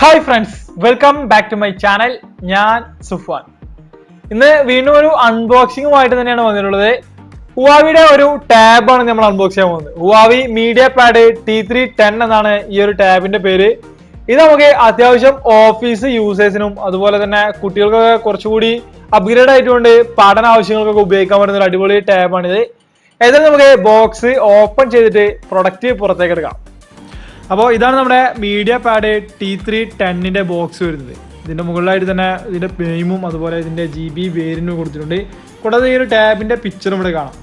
Hi friends, welcome back to my channel. ഞാൻ സുഫാൻ. ഇന്ന് വീണ്ടും ഒരു അൺബോക്സിംഗുമായിട്ട് തന്നെയാണ് വന്നിട്ടുള്ളത്. ഹുവാവിയുടെ ഒരു ടാബാണ് നമ്മൾ അൺബോക്സ് ചെയ്യാൻ പോകുന്നത്. ഹുവാവി മീഡിയ പാഡ് T310 എന്നാണ് ഈ ഒരു ടാബിന്റെ പേര്. ഇത് നമുക്ക് അത്യാവശ്യം ഓഫീസ് യൂസേഴ്സിനും അതുപോലെ തന്നെ കുട്ടികൾക്കൊക്കെ കുറച്ചുകൂടി അപ്ഗ്രേഡ് ആയിട്ടുകൊണ്ട് പഠന ആവശ്യങ്ങൾക്കൊക്കെ ഉപയോഗിക്കാൻ പറ്റുന്ന ഒരു അടിപൊളി ടാബാണിത്. ഏതായാലും നമുക്ക് ബോക്സ് ഓപ്പൺ ചെയ്തിട്ട് പ്രൊഡക്റ്റ് പുറത്തേക്ക് എടുക്കാം. അപ്പോൾ ഇതാണ് നമ്മുടെ മീഡിയ പാഡ് T310 ബോക്സ് വരുന്നത്. ഇതിൻ്റെ മുകളിലായിട്ട് തന്നെ ഇതിൻ്റെ നെയിമും അതുപോലെ ഇതിൻ്റെ GB വേരിയന്റും കൊടുത്തിട്ടുണ്ട്. കൂടാതെ ഈ ഒരു ടാബിൻ്റെ പിക്ചറും ഇവിടെ കാണാം.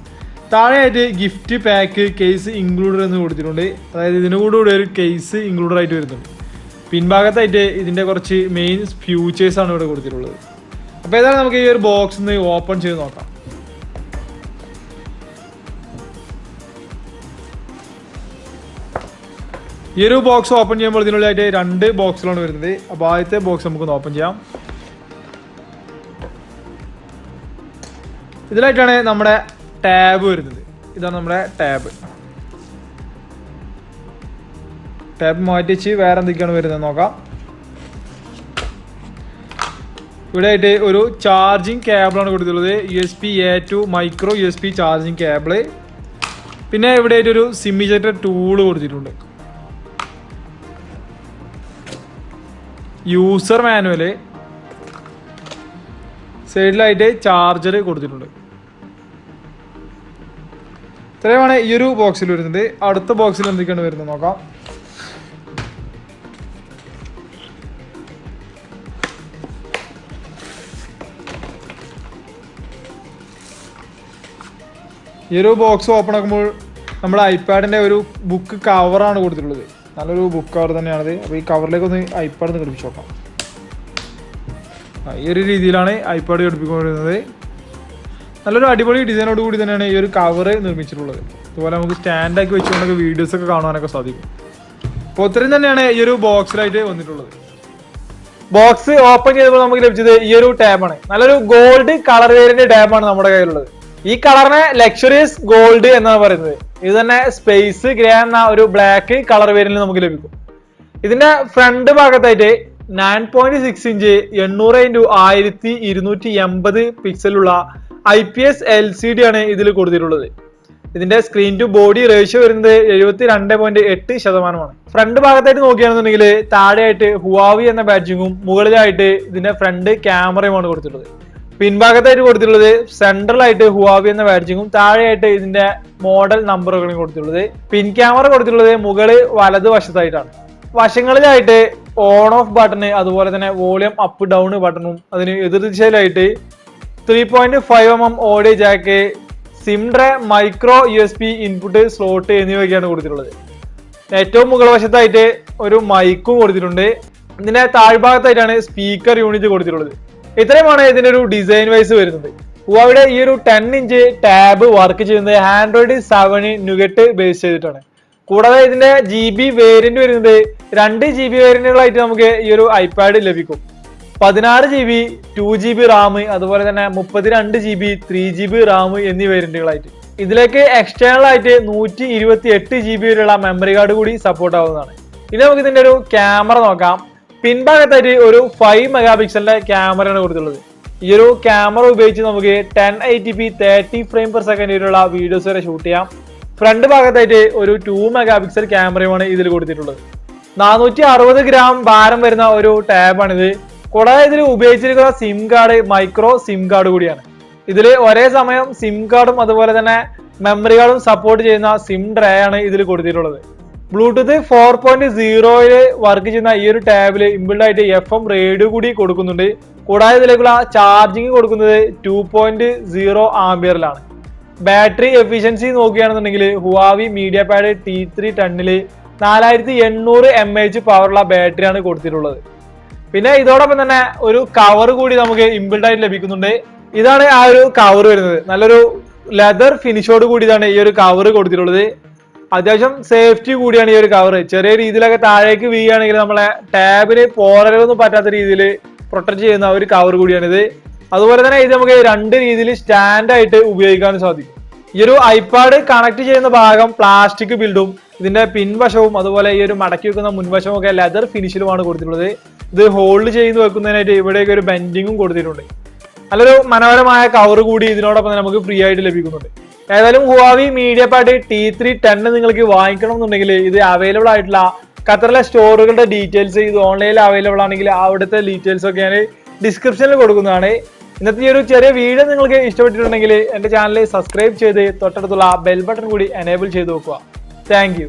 താഴെയായിട്ട് ഗിഫ്റ്റ് പാക്ക് കേസ് ഇൻക്ലൂഡഡ് എന്ന് കൊടുത്തിട്ടുണ്ട്. അതായത് ഇതിൻ്റെ കൂടെ ഒരു കേസ് ഇൻക്ലൂഡഡ് ആയിട്ട് വരുന്നുണ്ട്. പിൻഭാഗത്തായിട്ട് ഇതിൻ്റെ കുറച്ച് മെയിൻ ഫ്യൂച്ചേഴ്സാണ് ഇവിടെ കൊടുത്തിട്ടുള്ളത്. അപ്പോൾ ഏതാണ് നമുക്ക് ഈ ഒരു ബോക്സ് ഒന്ന് ഓപ്പൺ ചെയ്ത് നോക്കാം. ഈ ഒരു ബോക്സ് ഓപ്പൺ ചെയ്യുമ്പോൾ ഇതിനുള്ളിലായിട്ട് 2 ബോക്സിലാണ് വരുന്നത്. അപ്പോൾ ആദ്യത്തെ ബോക്സ് നമുക്കൊന്ന് ഓപ്പൺ ചെയ്യാം. ഇതിലായിട്ടാണ് നമ്മുടെ ടാബ് വരുന്നത്. ഇതാണ് നമ്മുടെ ടാബ് മാറ്റി വെച്ച് വേറെ എന്തൊക്കെയാണ് വരുന്നത് നോക്കാം. ഇവിടെ ആയിട്ട് ഒരു ചാർജിങ് കേബിളാണ് കൊടുത്തിട്ടുള്ളത്. USB A to micro USB charging cable. പിന്നെ ഇവിടെ ആയിട്ട് ഒരു സിം ഇജക്ടർ ടൂള് കൊടുത്തിട്ടുണ്ട്. യൂസർ മാനുവല്, സൈഡിലായിട്ട് ചാർജർ കൊടുത്തിട്ടുണ്ട്. ഇത്രയുമാണ് ഈ ഒരു ബോക്സിൽ വരുന്നത്. അടുത്ത ബോക്സിൽ എന്തൊക്കെയാണ് വരുന്നത് നോക്കാം. ഈ ഒരു ബോക്സ് ഓപ്പൺ ആക്കുമ്പോൾ നമ്മുടെ ഐപാഡിൻ്റെ ഒരു ബുക്ക് കവറാണ് കൊടുത്തിട്ടുള്ളത്. നല്ലൊരു ബുക്ക് കവർ തന്നെയാണത്. അപ്പോൾ ഈ കവറിലേക്ക് ഒന്ന് ഐപാഡ് ഒന്ന് ഘടിപ്പിച്ച് നോക്കാം. ഈ ഒരു രീതിയിലാണ് ഐപാഡ് ഘടിപ്പിക്കുന്നത്. നല്ലൊരു അടിപൊളി ഡിസൈനോട് കൂടി തന്നെയാണ് ഈ ഒരു കവർ നിർമ്മിച്ചിട്ടുള്ളത്. അതുപോലെ നമുക്ക് സ്റ്റാൻഡാക്കി വെച്ചുകൊണ്ടൊക്കെ വീഡിയോസൊക്കെ കാണാനൊക്കെ സാധിക്കും. അപ്പോൾ ഇത്രയും തന്നെയാണ് ഈ ഒരു ബോക്സിലായിട്ട് വന്നിട്ടുള്ളത്. ബോക്സ് ഓപ്പൺ ചെയ്തപ്പോൾ നമുക്ക് ലഭിച്ചത് ഈ ഒരു ടാബാണ്. നല്ലൊരു ഗോൾഡ് കളർ വേരിയന്റ് ടാബാണ് നമ്മുടെ കയ്യിലുള്ളത്. ഈ കളറിനെ ലക്ഷറിയസ് ഗോൾഡ് എന്നാണ് പറയുന്നത്. ഇത് തന്നെ സ്പേസ് ഗ്രേ എന്ന ഒരു ബ്ലാക്ക് കളർ വേരിയന്റിൽ നമുക്ക് ലഭിക്കും. ഇതിന്റെ ഫ്രണ്ട് ഭാഗത്തായിട്ട് 9.6 ഇഞ്ച് 800x1280 പിക്സലുള്ള IPS LCD ആണ് ഇതിൽ കൊടുത്തിട്ടുള്ളത്. ഇതിന്റെ സ്ക്രീൻ ടു ബോഡി റേഷ്യോ വരുന്നത് 72.8%. ഫ്രണ്ട് ഭാഗത്തായിട്ട് നോക്കുകയാണെന്നുണ്ടെങ്കിൽ താഴെയായിട്ട് ഹുവാവി എന്ന ബാഡ്ജിങ്ങും മുകളിലായിട്ട് ഇതിന്റെ ഫ്രണ്ട് ക്യാമറയുമാണ് കൊടുത്തിട്ടുള്ളത്. പിൻഭാഗത്തായിട്ട് കൊടുത്തിട്ടുള്ളത് സെൻട്രലായിട്ട് ഹുവാവി എന്ന ബാഡ്ജിങ്ങും താഴെയായിട്ട് ഇതിന്റെ മോഡൽ നമ്പറുകളും കൊടുത്തിട്ടുള്ളത്. പിൻ ക്യാമറ കൊടുത്തിട്ടുള്ളത് മുകളിൽ വലത് വശത്തായിട്ടാണ്. വശങ്ങളിലായിട്ട് ഓൺ ഓഫ് ബട്ടൺ അതുപോലെ തന്നെ വോളിയം അപ്പ് ഡൗൺ ബട്ടണും അതിന് എതിർദിശയിലായിട്ട് 3.5mm audio jack, SIM tray, micro USB input slot എന്നിവയൊക്കെയാണ് കൊടുത്തിട്ടുള്ളത്. ഏറ്റവും മുകൾ വശത്തായിട്ട് ഒരു മൈക്കും കൊടുത്തിട്ടുണ്ട്. ഇതിന്റെ താഴ്ഭാഗത്തായിട്ടാണ് സ്പീക്കർ യൂണിറ്റ് കൊടുത്തിട്ടുള്ളത്. ഇത്രയുമാണ് ഇതിന്റെ ഒരു ഡിസൈൻ വൈസ് വരുന്നത്. ഹുവാവിയുടെ ഈ ഒരു 10 ഇഞ്ച് ടാബ് വർക്ക് ചെയ്യുന്നത് Android 7 നുഗറ്റ് ബേസ് ചെയ്തിട്ടാണ്. കൂടാതെ ഇതിന്റെ GB വേരിയന്റ് വരുന്നത് 2 GB വേരിയന്റുകളായിട്ട് നമുക്ക് ഈ ഒരു ഐപാഡ് ലഭിക്കും. 16 GB 2GB റാം അതുപോലെ തന്നെ 32 GB 3GB റാം എന്നീ വേരിയന്റുകളായിട്ട്. ഇതിലേക്ക് എക്സ്റ്റേണൽ ആയിട്ട് 128 GB വരെയുള്ള മെമ്മറി കാർഡ് കൂടി സപ്പോർട്ട് ആവുന്നതാണ്. ഇനി നമുക്ക് ഇതിന്റെ ഒരു ക്യാമറ നോക്കാം. പിൻഭാഗത്തായിട്ട് ഒരു 5 മെഗാപിക്സലിന്റെ ക്യാമറയാണ് കൊടുത്തിട്ടുള്ളത്. ഈ ഒരു ക്യാമറ ഉപയോഗിച്ച് നമുക്ക് 1080p 30 ഫ്രെയിം പെർ സെക്കൻഡ് വരെയുള്ള വീഡിയോസ് വരെ ഷൂട്ട് ചെയ്യാം. ഫ്രണ്ട് ഭാഗത്തായിട്ട് ഒരു 2 മെഗാപിക്സൽ ക്യാമറയുമാണ് ഇതിൽ കൊടുത്തിട്ടുള്ളത്. 460 ഗ്രാം ഭാരം വരുന്ന ഒരു ടാബാണിത്. കൂടാതെ ഇതിൽ ഉപയോഗിച്ചിരിക്കുന്ന SIM card micro SIM card കൂടിയാണ്. ഇതിൽ ഒരേ സമയം സിം കാർഡും അതുപോലെ തന്നെ മെമ്മറി കാർഡും സപ്പോർട്ട് ചെയ്യുന്ന സിം ട്രേ ആണ് ഇതിൽ കൊടുത്തിട്ടുള്ളത്. ബ്ലൂടൂത്ത് 4.0 വർക്ക് ചെയ്യുന്ന ഈ ഒരു ടാബിൽ ഇൻബിൽഡ് ആയിട്ട് FM റേഡിയോ കൂടി കൊടുക്കുന്നുണ്ട്. കൂടാതെ ഇതിലേക്കുള്ള ചാർജിങ് കൊടുക്കുന്നത് 2.0 ആംപിയറിലാണ്. ബാറ്ററി എഫിഷ്യൻസി നോക്കുകയാണെന്നുണ്ടെങ്കിൽ Huawei media pad T310 4800 mAh പവറുള്ള ബാറ്ററിയാണ് കൊടുത്തിട്ടുള്ളത്. പിന്നെ ഇതോടൊപ്പം തന്നെ ഒരു കവർ കൂടി നമുക്ക് ഇൻബിൽഡ് ആയിട്ട് ലഭിക്കുന്നുണ്ട്. ഇതാണ് ആ ഒരു കവർ വരുന്നത്. നല്ലൊരു ലെതർ ഫിനിഷോട് കൂടിയതാണ് ഈ ഒരു കവർ കൊടുത്തിട്ടുള്ളത്. അത്യാവശ്യം സേഫ്റ്റി കൂടിയാണ് ഈ ഒരു കവർ. ചെറിയ രീതിയിലൊക്കെ താഴേക്ക് വീഴുകയാണെങ്കിൽ നമ്മളെ ടാബിന് പോറലൊന്നും പറ്റാത്ത രീതിയിൽ പ്രൊട്ടക്ട് ചെയ്യുന്ന ഒരു കവർ കൂടിയാണിത്. അതുപോലെ തന്നെ ഇത് നമുക്ക് 2 രീതിയിൽ സ്റ്റാൻഡ് ആയിട്ട് ഉപയോഗിക്കാൻ സാധിക്കും. ഈ ഒരു ഐപാഡ് കണക്ട് ചെയ്യുന്ന ഭാഗം പ്ലാസ്റ്റിക് ബിൽഡും ഇതിന്റെ പിൻവശവും അതുപോലെ ഈ ഒരു മടക്കി വെക്കുന്ന മുൻവശവും ഒക്കെ ലെതർ ഫിനിഷിലുമാണ് കൊടുത്തിട്ടുള്ളത്. ഇത് ഹോൾഡ് ചെയ്ത് വെക്കുന്നതിനായിട്ട് ഇവിടെയൊക്കെ ഒരു ബെൻഡിങ്ങും കൊടുത്തിട്ടുണ്ട്. നല്ലൊരു മനോഹരമായ കവർ കൂടി ഇതിനോടൊപ്പം തന്നെ നമുക്ക് ഫ്രീ ആയിട്ട് ലഭിക്കുന്നുണ്ട്. ഏതായാലും ഹുവാവി MediaPad T310 നിങ്ങൾക്ക് വാങ്ങിക്കണം എന്നുണ്ടെങ്കിൽ ഇത് അവൈലബിൾ ആയിട്ടുള്ള ഖത്തറിലെ സ്റ്റോറുകളുടെ ഡീറ്റെയിൽസ്, ഇത് ഓൺലൈനിൽ അവൈലബിൾ ആണെങ്കിൽ അവിടുത്തെ ഡീറ്റെയിൽസ് ഒക്കെ ഞാൻ ഡിസ്ക്രിപ്ഷനിൽ കൊടുക്കുന്നതാണ്. ഇന്നത്തെ ഈ ഒരു ചെറിയ വീഡിയോ നിങ്ങൾക്ക് ഇഷ്ടപ്പെട്ടിട്ടുണ്ടെങ്കിൽ എന്റെ ചാനൽ സബ്സ്ക്രൈബ് ചെയ്ത് തൊട്ടടുത്തുള്ള ബെൽ ബട്ടൺ കൂടി എനേബിൾ ചെയ്ത് വെക്കുക. Thank you.